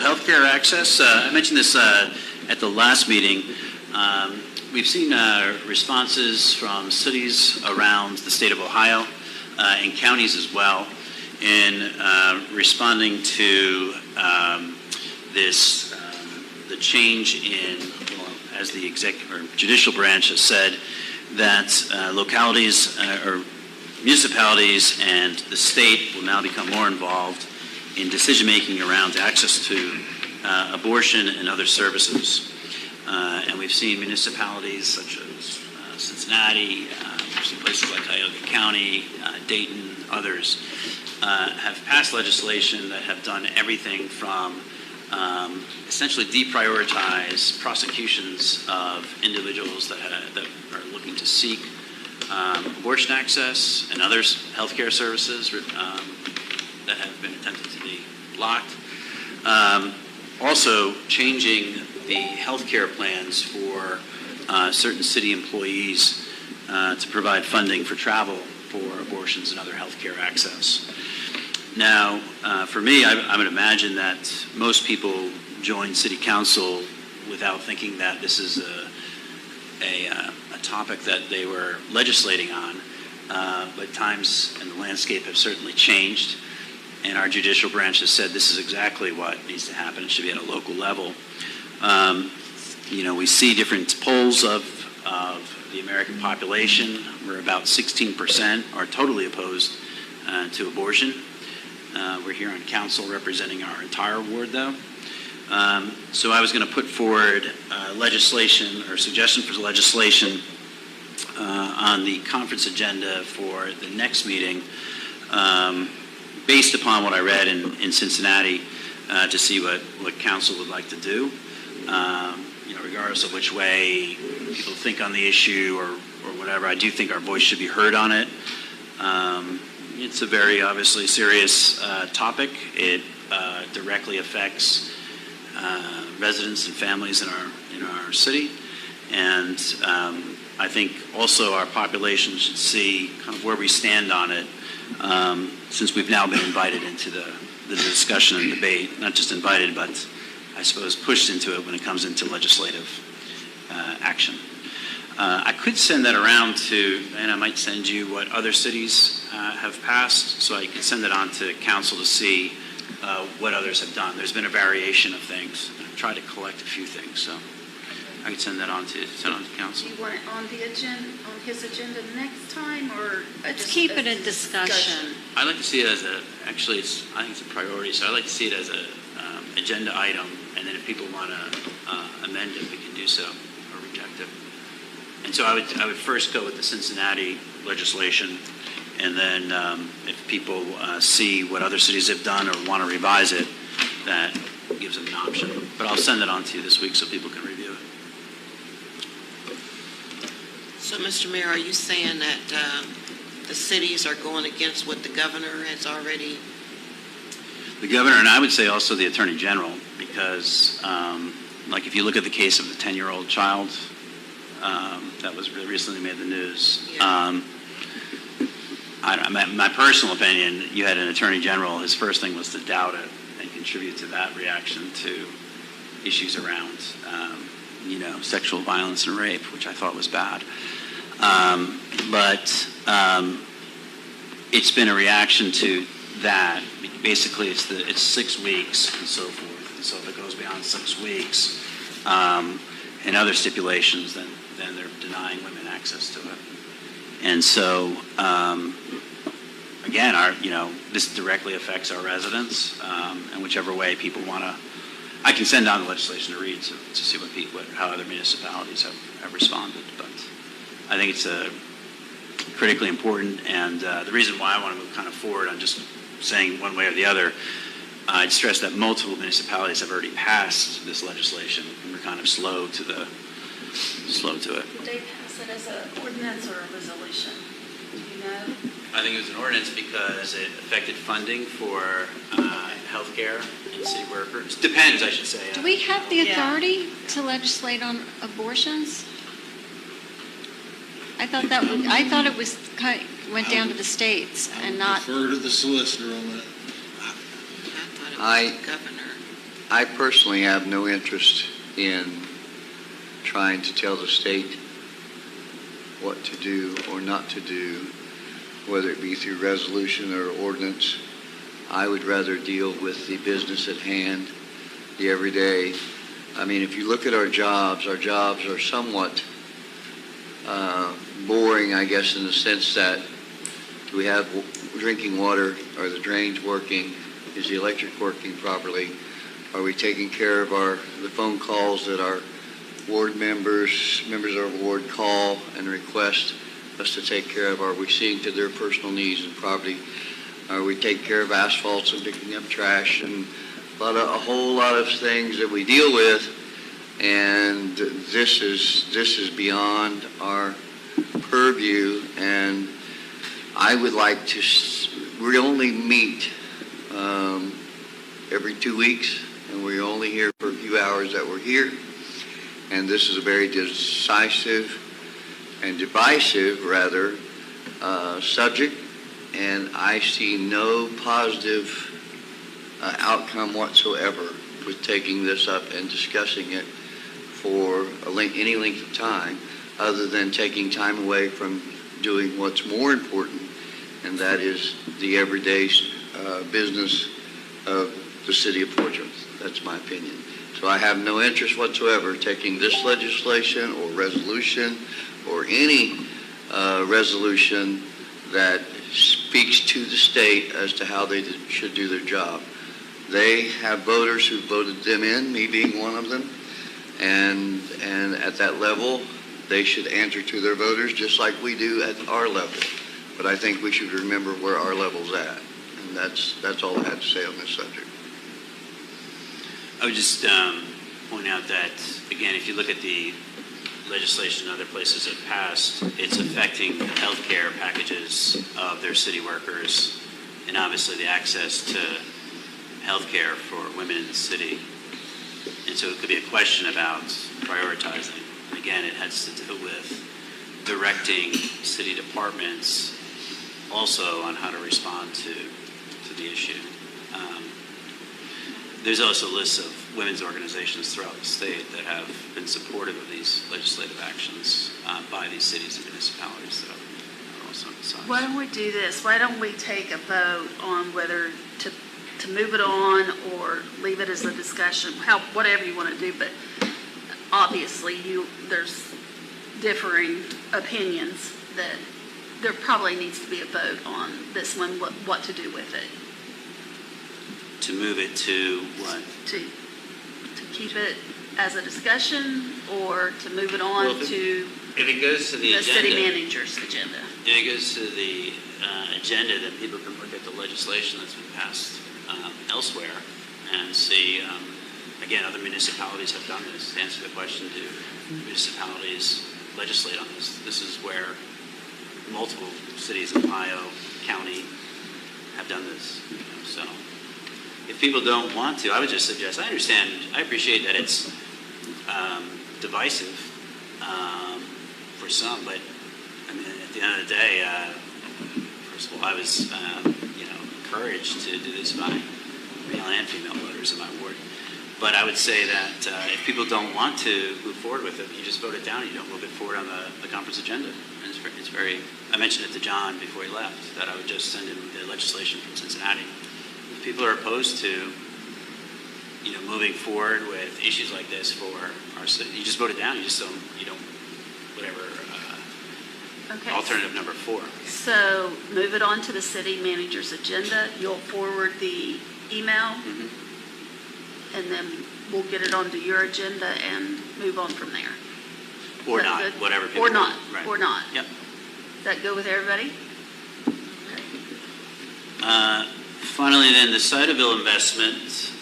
Healthcare access. I mentioned this at the last meeting. We've seen responses from cities around the state of Ohio and counties as well in responding to the change in, as the executive or judicial branch has said, that localities or municipalities and the state will now become more involved in decision-making around access to abortion and other services. And we've seen municipalities such as Cincinnati, places like Cuyahoga County, Dayton, others, have passed legislation that have done everything from essentially deprioritize prosecutions of individuals that are looking to seek abortion access and other healthcare services that have been attempted to be blocked. Also, changing the healthcare plans for certain city employees to provide funding for travel for abortions and other healthcare access. Now, for me, I would imagine that most people join City Council without thinking that this is a topic that they were legislating on, but times and the landscape have certainly changed, and our judicial branch has said this is exactly what needs to happen. It should be at a local level. We see different polls of the American population where about 16% are totally opposed to abortion. We're here on council representing our entire ward, though. So I was going to put forward legislation or suggestion for legislation on the conference agenda for the next meeting based upon what I read in Cincinnati to see what council would like to do. Regardless of which way people think on the issue or whatever, I do think our voice should be heard on it. It's a very obviously serious topic. It directly affects residents and families in our city, and I think also our population should see kind of where we stand on it, since we've now been invited into the discussion and debate. Not just invited, but I suppose pushed into it when it comes into legislative action. I could send that around and I might send you what other cities have passed, so I can send it on to council to see what others have done. There's been a variation of things. I've tried to collect a few things, so I can send on to council. Do you want it on the agenda, on his agenda next time, or let's keep it a discussion? I like to see it as I think it's a priority, so I like to see it as a agenda item, and then if people want to amend it, we can do so or reject it. And so I would first go with the Cincinnati legislation, and then if people see what other cities have done or want to revise it, that gives them an option. But I'll send it on to you this week so people can review it. So, Mr. Mayor, are you saying that the cities are going against what the governor has already? The governor, and I would say also the attorney general, because like if you look at the case of the 10-year-old child that was really recently made the news. Yeah. My personal opinion, you had an attorney general, his first thing was to doubt it and contribute to that reaction to issues around, sexual violence and rape, which I thought was bad. But it's been a reaction to that. Basically, it's 6 weeks and so forth. And so if it goes beyond 6 weeks and other stipulations, then they're denying women access to it. And so, again, this directly affects our residents, and whichever way people want to, I can send down the legislation to read to see how other municipalities have responded. But I think it's critically important, and the reason why I want to move kind of forward on just saying one way or the other, I'd stress that multiple municipalities have already passed this legislation, and we're kind of slow to it. did they pass it as an ordinance or a resolution? Do you know? I think it was an ordinance because it affected funding for health care and city workers. Depends, I should say. Do we have the authority to legislate on abortions? I thought it was went down to the states and not. Refer to the solicitor on that. I thought it was the governor. I personally have no interest in trying to tell the state what to do or not to do, whether it be through resolution or ordinance. I would rather deal with the business at hand, the everyday. I mean, if you look at our jobs are somewhat boring, I guess, in the sense that do we have drinking water? Are the drains working? Is the electric working properly? Are we taking care of the phone calls that our ward members of our ward call and request us to take care of? Are we seeing to their personal needs and property? Are we taking care of asphalts and picking up trash and a whole lot of things that we deal with? And this is beyond our purview, and I would like to. We only meet every 2 weeks, and we're only here for a few hours that we're here. And this is a very decisive and divisive, rather, subject, and I see no positive outcome whatsoever with taking this up and discussing it for any length of time, other than taking time away from doing what's more important, and that is the everyday business of the city of Portsmouth. That's my opinion. So I have no interest whatsoever taking this legislation or resolution or any resolution that speaks to the state as to how they should do their job. They have voters who voted them in, me being one of them, and at that level, they should answer to their voters just like we do at our level. But I think we should remember where our level's at, and that's all I had to say on this subject. I would just point out that, again, if you look at the legislation in other places that passed, it's affecting the health care packages of their city workers and obviously the access to health care for women in the city. And so it could be a question about prioritizing. And again, it has to do with directing city departments also on how to respond to the issue. There's also lists of women's organizations throughout the state that have been supportive of these legislative actions by these cities and municipalities that are also emphasized. Why don't we do this? Why don't we take a vote on whether to move it on or leave it as a discussion, whatever you want to do, but obviously there's differing opinions that there probably needs to be a vote on this one, what to do with it. To move it to what? To keep it as a discussion or to move it on to If it goes to the agenda, city manager's agenda. if it goes to the agenda, then people can look at the legislation that's been passed elsewhere and see, again, other municipalities have done this. To answer the question, do municipalities legislate on this? This is where multiple cities in Ohio County have done this. So if people don't want to, I would just suggest, I appreciate that it's divisive for some, but I mean, at the end of the day, first of all, I was encouraged to do this by male and female voters in my ward. But I would say that if people don't want to move forward with it, you just vote it down. You don't move it forward on the conference agenda. And it's very. I mentioned it to John before he left that I would just send him the legislation from Cincinnati. If people are opposed to, moving forward with issues like this for our city, you just vote it down. You don't, whatever. Okay. Alternative number 4. So move it on to the city manager's agenda. You'll forward the email, and then we'll get it onto your agenda and move on from there. Or Is that not, good? whatever people Or not, want. Right. or not. Yep. Is that good with everybody? Finally, then, the Cytoville investment.